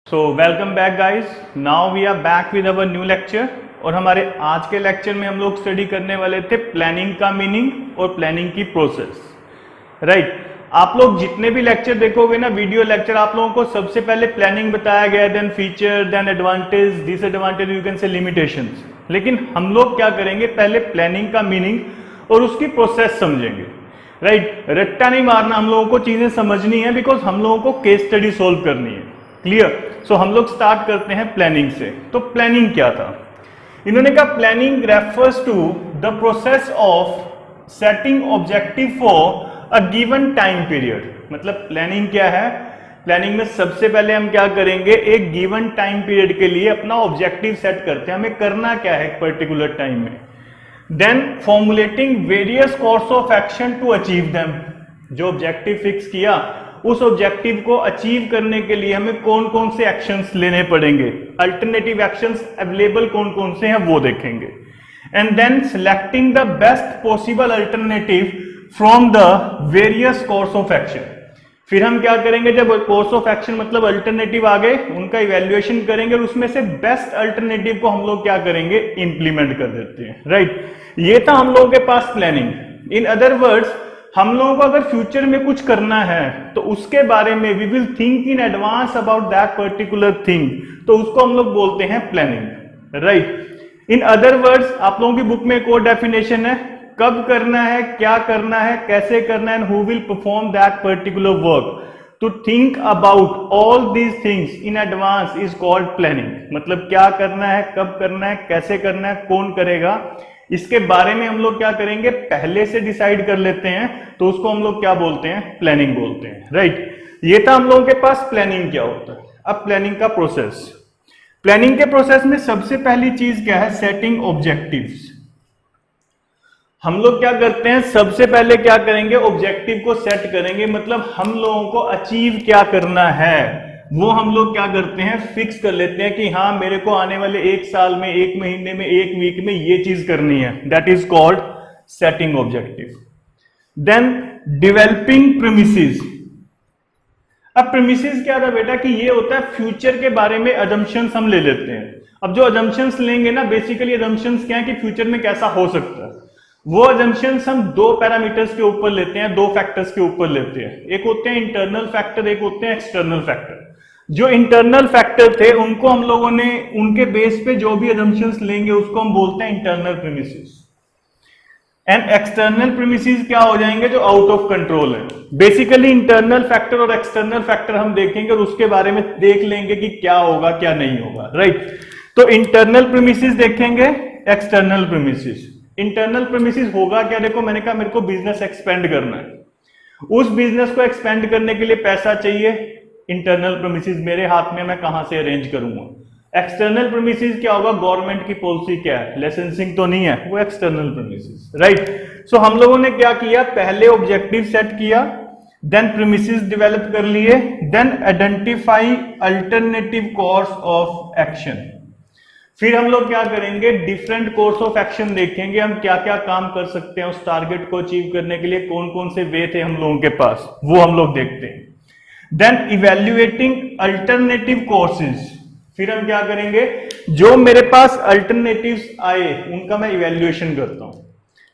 So welcome back guys, now we are back with our new lecture. और हमारे आज के लेक्चर में हम लोग स्टडी करने वाले थे प्लानिंग का मीनिंग और प्लानिंग की प्रोसेस। राइट, आप लोग जितने भी लेक्चर देखोगे ना, वीडियो लेक्चर, आप लोगों को सबसे पहले प्लानिंग बताया गया, then feature, then advantage, disadvantage, you can say limitations. लेकिन हम लोग क्या करेंगे, पहले प्लानिंग का मीनिंग और उसकी प्रोसेस समझेंगे। राइट, रट्टा नहीं मारना, हम लोगों को चीजें समझनी है, बिकॉज हम लोगों को केस स्टडी सोल्व करनी है। क्लियर? सो हम लोग स्टार्ट करते हैं प्लानिंग से। तो प्लानिंग क्या था? इन्होंने कहा planning refers to the process of setting objective for a given time period. मतलब प्लानिंग क्या है? प्लानिंग में सबसे पहले हम क्या करेंगे, एक गिवन टाइम पीरियड के लिए अपना ऑब्जेक्टिव सेट करते हैं, हमें करना क्या है एक पर्टिकुलर टाइम में। Then formulating various course of action to achieve them. जो ऑब्जेक्टिव फिक्स किया, उस ऑब्जेक्टिव को अचीव करने के लिए हमें कौन कौन से एक्शंस लेने पड़ेंगे, अल्टरनेटिव एक्शंस अवेलेबल कौन कौन से हैं वो देखेंगे। And then selecting the best possible alternative from the various course of action. फिर हम क्या करेंगे, जब कोर्स ऑफ एक्शन मतलब अल्टरनेटिव आ गए, उनका इवैल्यूएशन करेंगे और उसमें से बेस्ट अल्टरनेटिव को हम लोग क्या करेंगे, इंप्लीमेंट कर देते हैं। राइट, ये था हम लोगों के पास प्लानिंग। इन अदर वर्ड्स, हम लोगों को अगर फ्यूचर में कुछ करना है तो उसके बारे में we will think in advance about that particular thing, तो उसको हम लोग बोलते हैं planning. Right, in other words, आप लोगों की बुक में एक और डेफिनेशन है, कब करना है, क्या करना है, कैसे करना है, and who will perform that particular work. To think about all these things in advance is called planning. मतलब क्या करना है, कब करना है, कैसे करना है, कौन करेगा, इसके बारे में हम लोग क्या करेंगे, पहले से डिसाइड कर लेते हैं, तो उसको हम लोग क्या बोलते हैं, प्लानिंग बोलते हैं। राइट, ये था हम लोगों के पास प्लानिंग क्या होता है। अब प्लानिंग का प्रोसेस। प्लानिंग के प्रोसेस में सबसे पहली चीज क्या है, सेटिंग ऑब्जेक्टिव्स। हम लोग क्या करते हैं, सबसे पहले क्या करेंगे, ऑब्जेक्टिव को सेट करेंगे। मतलब हम लोगों को अचीव क्या करना है वो हम लोग क्या करते हैं, फिक्स कर लेते हैं कि हाँ, मेरे को आने वाले एक साल में, एक महीने में, एक वीक में ये चीज करनी है। That is called setting objective. Then developing premises. अब प्रीमिसेस क्या था बेटा, कि ये होता है फ्यूचर के बारे में अजम्पशंस हम ले लेते हैं। अब जो अजम्पशंस लेंगे ना, बेसिकली अजम्पशंस क्या है कि फ्यूचर में कैसा हो सकता है, वो अजम्पशंस हम दो पैरामीटर्स के ऊपर लेते हैं, दो फैक्टर्स के ऊपर लेते हैं। एक होते हैं इंटरनल फैक्टर, एक होते हैं एक्सटर्नल फैक्टर। जो इंटरनल फैक्टर थे उनको हम लोगों ने, उनके बेस पे जो भी अजम्पशंस लेंगे उसको हम बोलते हैं internal premises. And external premises क्या हो जाएंगे, जो आउट ऑफ कंट्रोल है। बेसिकली इंटरनल फैक्टर और एक्सटर्नल फैक्टर हम देखेंगे और उसके बारे में देख लेंगे कि क्या होगा क्या नहीं होगा। राइट, तो इंटरनल प्रीमिसेस देखेंगे, एक्सटर्नल प्रीमिसेस। इंटरनल प्रीमिसेस होगा क्या, देखो मैंने कहा मेरे को बिजनेस एक्सपेंड करना है, उस बिजनेस को एक्सपेंड करने के लिए पैसा चाहिए। इंटरनल प्रीमिसेस मेरे हाथ में, मैं कहां से अरेंज करूंगा। एक्सटर्नल प्रीमिसेस क्या होगा, गवर्नमेंट की पॉलिसी क्या है, लाइसेंसिंग तो नहीं है, वो एक्सटर्नल प्रीमिसेस। राइट, सो हम लोगों ने क्या किया, पहले ऑब्जेक्टिव सेट किया, देन प्रीमिसेस डेवलप कर लिए, then identify alternative course of action. फिर हम लोग क्या करेंगे, डिफरेंट कोर्स ऑफ एक्शन देखेंगे, हम क्या क्या काम कर सकते हैं उस टारगेट को अचीव करने के लिए, कौन कौन से वे थे हम लोगों के पास, वो हम लोग देखते हैं। Then evaluating alternative courses. फिर हम क्या करेंगे, जो मेरे पास अल्टरनेटिव्स आए उनका मैं इवेल्युएशन करता हूं।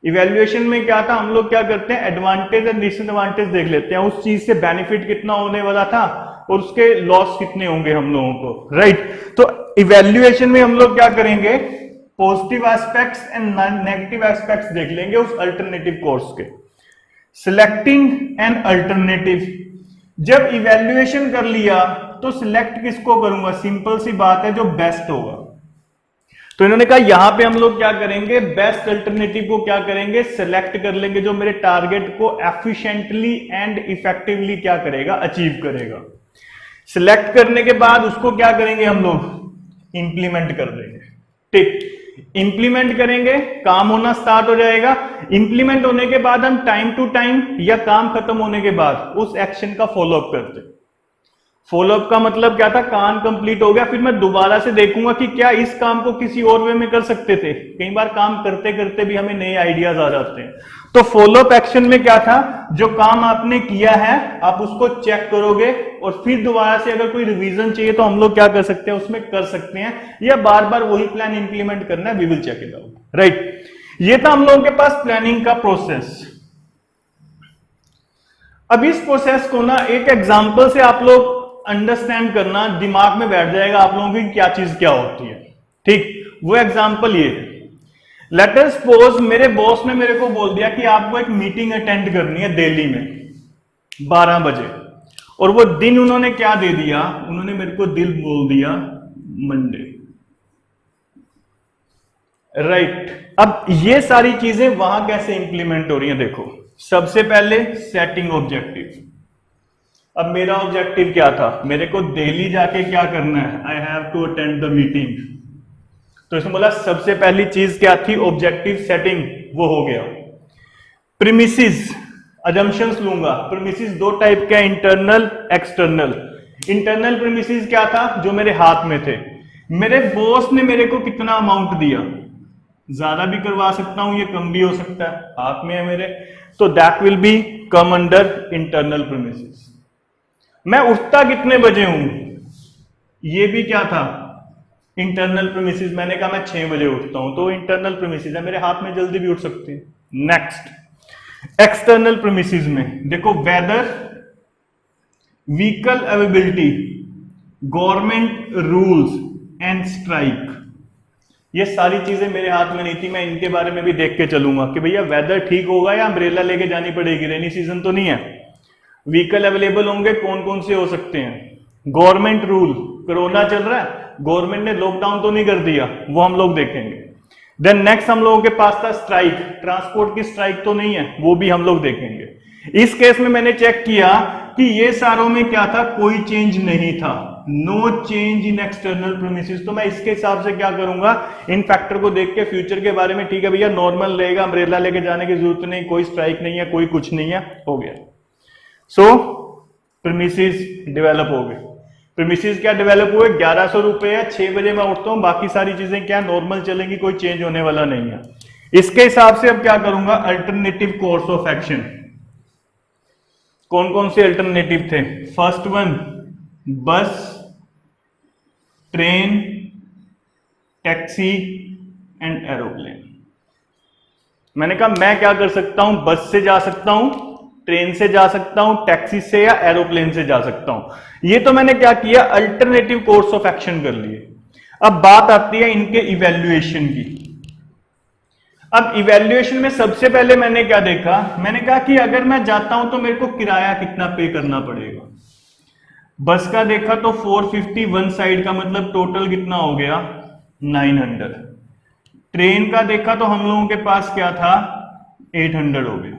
इवेल्युएशन में क्या था, हम लोग क्या करते हैं, एडवांटेज एंड डिसएडवांटेज देख लेते हैं, उस चीज से बेनिफिट कितना होने वाला था और उसके लॉस कितने होंगे हम लोगों को। राइट, तो इवेल्युएशन में हम लोग क्या करेंगे, positive aspects and negative aspects देख लेंगे उस अल्टरनेटिव कोर्स के। Selecting an alternative. जब इवेल्युएशन कर लिया तो सिलेक्ट किसको करूंगा, सिंपल सी बात है, जो बेस्ट होगा। तो इन्होंने कहा यहां पे हम लोग क्या करेंगे, बेस्ट अल्टरनेटिव को क्या करेंगे, सिलेक्ट कर लेंगे, जो मेरे टारगेट को एफिशिएंटली एंड इफेक्टिवली क्या करेगा, अचीव करेगा। सिलेक्ट करने के बाद उसको क्या करेंगे, हम लोग इंप्लीमेंट कर देंगे। ठीक, इंप्लीमेंट करेंगे, काम होना स्टार्ट हो जाएगा। इंप्लीमेंट होने के बाद हम टाइम टू टाइम या काम खत्म होने के बाद उस एक्शन का फॉलोअप करते हैं। फॉलोअप का मतलब क्या था, काम कंप्लीट हो गया, फिर मैं दोबारा से देखूंगा कि क्या इस काम को किसी और वे में कर सकते थे। कई बार काम करते करते भी हमें नए आइडियाज आ जाते हैं। तो फॉलोअप एक्शन में क्या था, जो काम आपने किया है आप उसको चेक करोगे और फिर दोबारा से अगर कोई रिवीजन चाहिए तो हम लोग क्या कर सकते हैं, उसमें कर सकते हैं, या बार बार वही प्लान इंप्लीमेंट करना है, we will check it out, right. ये था हम लोगों के पास प्लानिंग का प्रोसेस। अब इस प्रोसेस को ना एक एग्जांपल से आप लोग अंडरस्टैंड करना, दिमाग में बैठ जाएगा आप लोगों की क्या चीज क्या होती है, ठीक। वो एग्जांपल ये है, लेट अस सपोज मेरे बॉस ने मेरे को बोल दिया कि आपको एक मीटिंग अटेंड करनी है दिल्ली में 12 बजे, और वो दिन उन्होंने क्या दे दिया, उन्होंने मेरे को दिल बोल दिया मंडे, राइट। अब ये सारी चीजें वहां कैसे इंप्लीमेंट हो रही हैं, देखो सबसे पहले सेटिंग ऑब्जेक्टिव। अब मेरा ऑब्जेक्टिव क्या था, मेरे को दिल्ली जाके क्या करना है, I have to attend the meeting. तो इसमें बोला सबसे पहली चीज क्या थी, ऑब्जेक्टिव सेटिंग, वो हो गया। प्रीमिसेस, अजम्पशंस लूंगा। प्रीमिसेस दो टाइप के, इंटरनल एक्सटर्नल। इंटरनल प्रीमिसेस क्या था, जो मेरे हाथ में थे। मेरे बॉस ने मेरे को कितना अमाउंट दिया, ज्यादा भी करवा सकता हूं, ये कम भी हो सकता है, हाथ में है मेरे, तो that will be come under internal premises. मैं उठता कितने बजे हूं, ये भी क्या था, इंटरनल प्रीमिसेस। मैंने कहा मैं 6 बजे उठता हूं, तो इंटरनल प्रीमिसेस है, मेरे हाथ में जल्दी भी उठ सकते हैं। नेक्स्ट एक्सटर्नल प्रीमिसेस में देखो, weather, vehicle availability, government rules and strike. ये सारी चीजें मेरे हाथ में नहीं थी, मैं इनके बारे में भी देख के चलूंगा कि भैया वेदर ठीक होगा या अम्ब्रेला लेके जानी पड़ेगी, रेनी सीजन तो नहीं है। व्हीकल अवेलेबल होंगे, कौन कौन से हो सकते हैं। गवर्नमेंट रूल, कोरोना चल रहा है, गवर्नमेंट ने लॉकडाउन तो नहीं कर दिया, वो हम लोग देखेंगे। देन नेक्स्ट हम लोगों के पास था स्ट्राइक, ट्रांसपोर्ट की स्ट्राइक तो नहीं है, वो भी हम लोग देखेंगे। इस केस में मैंने चेक किया कि ये सारों में क्या था, कोई चेंज नहीं था, no change in external premises. तो मैं इसके हिसाब से क्या करूंगा, इन फैक्टर को देख के फ्यूचर के बारे में, ठीक है भैया नॉर्मल रहेगा, अम्ब्रेला लेके जाने की जरूरत नहीं, कोई स्ट्राइक नहीं है, कोई कुछ नहीं है, हो गया। सो प्रीमिसेस डेवलप हो गए। प्रीमिसेस क्या डेवलप हुए, 1100 रुपए है, 6 बजे मैं उठता हूं, बाकी सारी चीजें क्या नॉर्मल चलेंगी, कोई चेंज होने वाला नहीं है। इसके हिसाब से अब क्या करूंगा, अल्टरनेटिव कोर्स ऑफ एक्शन। कौन कौन से अल्टरनेटिव थे, फर्स्ट वन बस, ट्रेन, टैक्सी एंड एरोप्लेन। मैंने कहा मैं क्या कर सकता हूं, बस से जा सकता हूं, ट्रेन से जा सकता हूं, टैक्सी से या एरोप्लेन से जा सकता हूं। ये तो मैंने क्या किया, अल्टरनेटिव कोर्स ऑफ एक्शन कर लिए। अब बात आती है इनके इवैल्यूएशन की। अब इवैल्यूएशन में सबसे पहले मैंने क्या देखा, मैंने कहा कि अगर मैं जाता हूं तो मेरे को किराया कितना पे करना पड़ेगा। बस का देखा तो 450 वन साइड का, मतलब टोटल कितना हो गया 900। ट्रेन का देखा तो हम लोगों के पास क्या था 800 हो गया,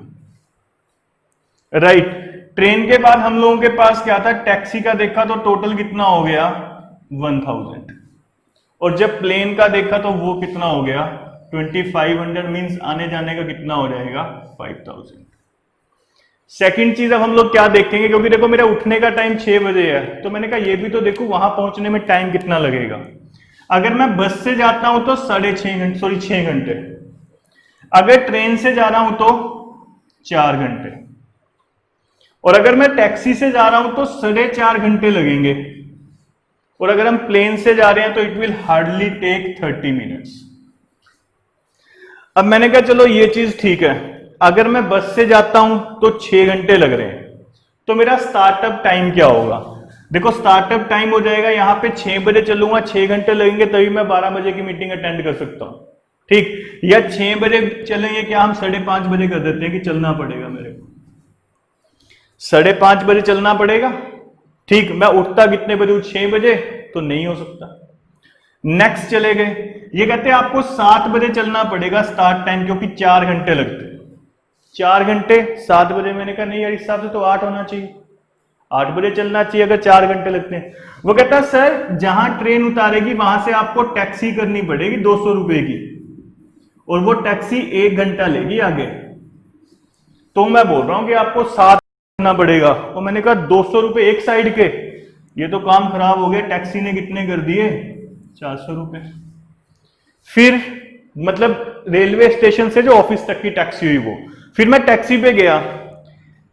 राइट। ट्रेन के बाद हम लोगों के पास क्या था, टैक्सी का देखा तो टोटल कितना हो गया 1000। और जब प्लेन का देखा तो वो कितना हो गया 2500, मींस आने जाने का कितना हो जाएगा 5000। सेकंड चीज अब हम लोग क्या देखेंगे, क्योंकि देखो मेरा उठने का टाइम 6 बजे है, तो मैंने कहा ये भी तो देखो वहां पहुंचने में टाइम कितना लगेगा। अगर मैं बस से जाता हूं तो 6 घंटे, अगर ट्रेन से जा रहा हूं तो 4 घंटे, और अगर मैं टैक्सी से जा रहा हूं तो 4.5 घंटे लगेंगे, और अगर हम प्लेन से जा रहे हैं तो it will hardly take 30 minutes. अब मैंने कहा चलो ये चीज ठीक है, अगर मैं बस से जाता हूं तो 6 घंटे लग रहे हैं, तो मेरा स्टार्टअप टाइम क्या होगा, देखो स्टार्टअप टाइम हो जाएगा यहां पे 6 बजे चलूंगा, 6 घंटे लगेंगे, तभी मैं 12 बजे की मीटिंग अटेंड कर सकता हूं, ठीक। या 6 बजे चलेंगे, क्या हम 5:30 बजे कर देते हैं कि चलना पड़ेगा मेरे को, 5:30 बजे चलना पड़ेगा, ठीक। मैं उठता कितने बजे, 6 बजे, तो नहीं हो सकता। नेक्स्ट चले गए, ये कहते हैं आपको 7 बजे चलना पड़ेगा स्टार्ट टाइम, क्योंकि 4 घंटे लगते हैं, 4 घंटे 7 बजे। मैंने कहा नहीं यार इस हिसाब से तो 8 होना चाहिए, 8 बजे चलना चाहिए अगर 4 घंटे लगते हैं। वो कहता सर जहां ट्रेन उतारेगी वहां से आपको टैक्सी करनी पड़ेगी 200 रुपए की, और वो टैक्सी 1 घंटा लेगी आगे, तो मैं बोल रहा हूं कि आपको 7 करना पड़ेगा। और मैंने कहा 200 रुपए एक साइड के, ये तो काम खराब हो गया, टैक्सी ने कितने कर दिए, 400 रुपए। फिर मतलब रेलवे स्टेशन से जो ऑफिस तक की टैक्सी हुई वो, फिर मैं टैक्सी पे गया,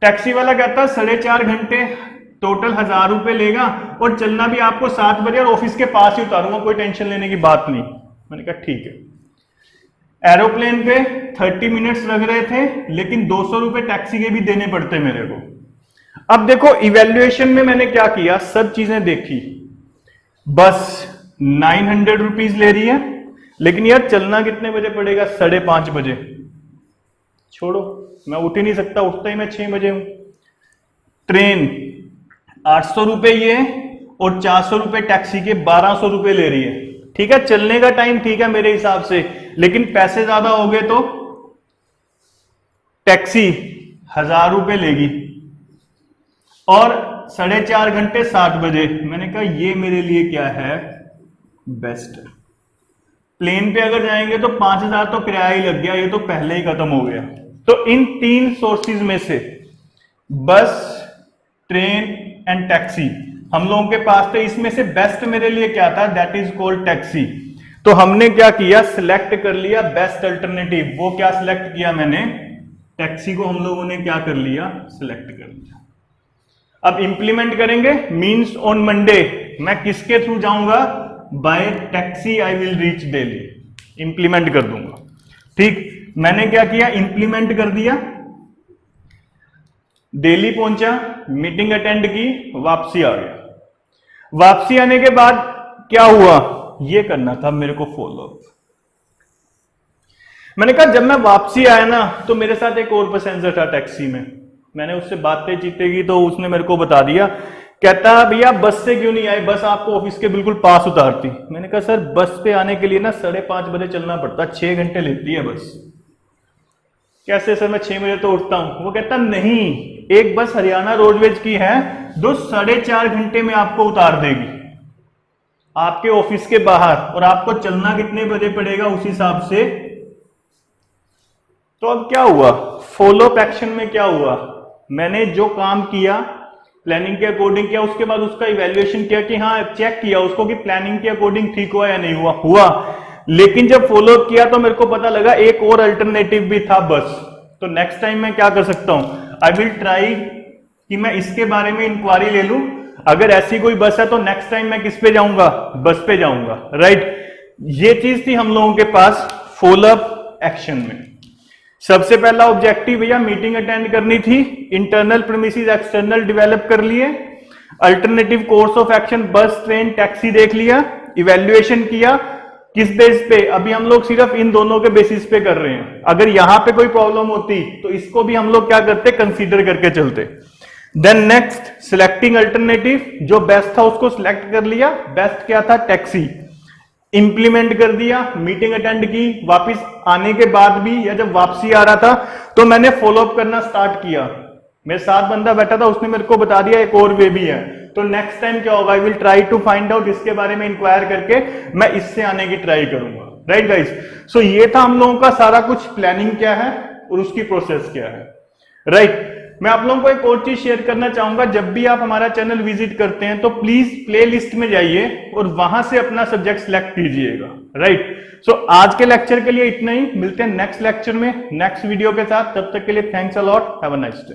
टैक्सी वाला कहता 4.5 घंटे टोटल 1000 रुपए लेगा और चलना भी आपको 7 बजे और ऑफिस के पास ही उतारूंगा, कोई टेंशन लेने की बात नहीं। मैंने कहा ठीक है। एरोप्लेन पे 30 मिनट्स लग रहे थे, लेकिन 200 रुपए टैक्सी के भी देने पड़ते मेरे को। अब देखो इवेल्युएशन में मैंने क्या किया, सब चीजें देखी। बस 900 रुपीज ले रही है, लेकिन यार चलना कितने बजे पड़ेगा, 5:30 बजे। छोड़ो, मैं उठ ही नहीं सकता, उठता ही मैं 6 बजे हूं। ट्रेन 800 रुपए ये और 400 रुपए टैक्सी के 1200 रुपए ले रही है। ठीक है, चलने का टाइम ठीक है मेरे हिसाब से, लेकिन पैसे ज्यादा हो गए तो टैक्सी 1000 रुपए लेगी और 4.5 घंटे 60 बजे। मैंने कहा ये मेरे लिए क्या है, बेस्ट। प्लेन पे अगर जाएंगे तो 5000 तो किराया ही लग गया, ये तो पहले ही खत्म हो गया। तो इन 3 सोर्सेज में से बस, ट्रेन एंड टैक्सी हम लोगों के पास थे, इसमें से बेस्ट मेरे लिए क्या था, दैट इज कॉल्ड टैक्सी। तो हमने क्या किया, सिलेक्ट कर लिया बेस्ट अल्टरनेटिव। वो क्या सिलेक्ट किया मैंने, टैक्सी को हम लोगों ने क्या कर लिया, सिलेक्ट कर लिया। अब इंप्लीमेंट करेंगे, मीन्स ऑन मंडे मैं किसके थ्रू जाऊंगा, bye taxi I will reach Delhi, implement कर दूंगा। ठीक, मैंने क्या किया, इंप्लीमेंट कर दिया, दिल्ली पहुंचा, मीटिंग अटेंड की, वापसी आ गया। वापसी आने के बाद क्या हुआ, ये करना था मेरे को फॉलोअप। मैंने कहा जब मैं वापसी आया ना, तो मेरे साथ एक और पैसेंजर था टैक्सी में, मैंने उससे बातें चीतें की तो उसने मेरे को बता दिया, कहता भैया बस से क्यों नहीं आए, बस आपको ऑफिस के बिल्कुल पास उतारती। मैंने कहा सर बस पे आने के लिए ना 5:30 बजे चलना पड़ता, 6 घंटे लेती है बस। कैसे सर, मैं 6 बजे तो उठता हूं। वो कहता नहीं, एक बस हरियाणा रोडवेज की है जो 4.5 घंटे में आपको उतार देगी आपके ऑफिस के बाहर, और आपको चलना कितने बजे पड़ेगा उस हिसाब से। तो अब क्या हुआ, फॉलोअप एक्शन में क्या हुआ, मैंने जो काम किया प्लानिंग के अकॉर्डिंग किया, उसके बाद उसका इवैल्यूएशन किया कि हाँ, चेक किया उसको कि प्लानिंग के अकॉर्डिंग ठीक हुआ या नहीं हुआ। लेकिन जब फॉलोअप किया तो मेरे को पता लगा एक और अल्टरनेटिव भी था बस। तो नेक्स्ट टाइम मैं क्या कर सकता हूं, आई विल ट्राई कि मैं इसके बारे में इंक्वायरी ले लूं, अगर ऐसी कोई बस है तो नेक्स्ट टाइम मैं किस पे जाऊंगा, बस पे जाऊंगा। राइट, ये चीज थी हम लोगों के पास फॉलोअप एक्शन में। सबसे पहला ऑब्जेक्टिव भैया मीटिंग अटेंड करनी थी, इंटरनल प्रीमिसेस एक्सटर्नल डेवलप कर लिए, alternative course of action bus train taxi देख लिया, इवैल्यूएशन किया, किस बेस पे, अभी हम लोग सिर्फ इन दोनों के बेसिस पे कर रहे हैं। अगर यहां पे कोई प्रॉब्लम होती तो इसको भी हम लोग क्या करते, कंसीडर करके चलते। देन नेक्स्ट सिलेक्टिंग अल्टरनेटिव, जो बेस्ट था उसको सिलेक्ट कर लिया, बेस्ट क्या था, टैक्सी, इंप्लीमेंट कर दिया, मीटिंग अटेंड की, वापस आने के बाद भी या जब वापसी आ रहा था तो मैंने फॉलोअप करना स्टार्ट किया। मेरे साथ बंदा बैठा था, उसने मेरे को बता दिया एक और वे भी है। तो नेक्स्ट टाइम क्या होगा, I will try to find out, इसके बारे में इंक्वायर करके मैं इससे आने की ट्राई करूंगा। राइट गाइस, सो ये था हम लोगों का सारा कुछ, प्लानिंग क्या है और उसकी प्रोसेस क्या है। राइट, मैं आप लोगों को एक और चीज शेयर करना चाहूंगा, जब भी आप हमारा चैनल विजिट करते हैं तो प्लीज प्ले लिस्ट में जाइए और वहां से अपना सब्जेक्ट सिलेक्ट कीजिएगा। राइट, सो आज के लेक्चर के लिए इतना ही, मिलते हैं नेक्स्ट लेक्चर में नेक्स्ट वीडियो के साथ, तब तक के लिए thanks a lot, have a nice day.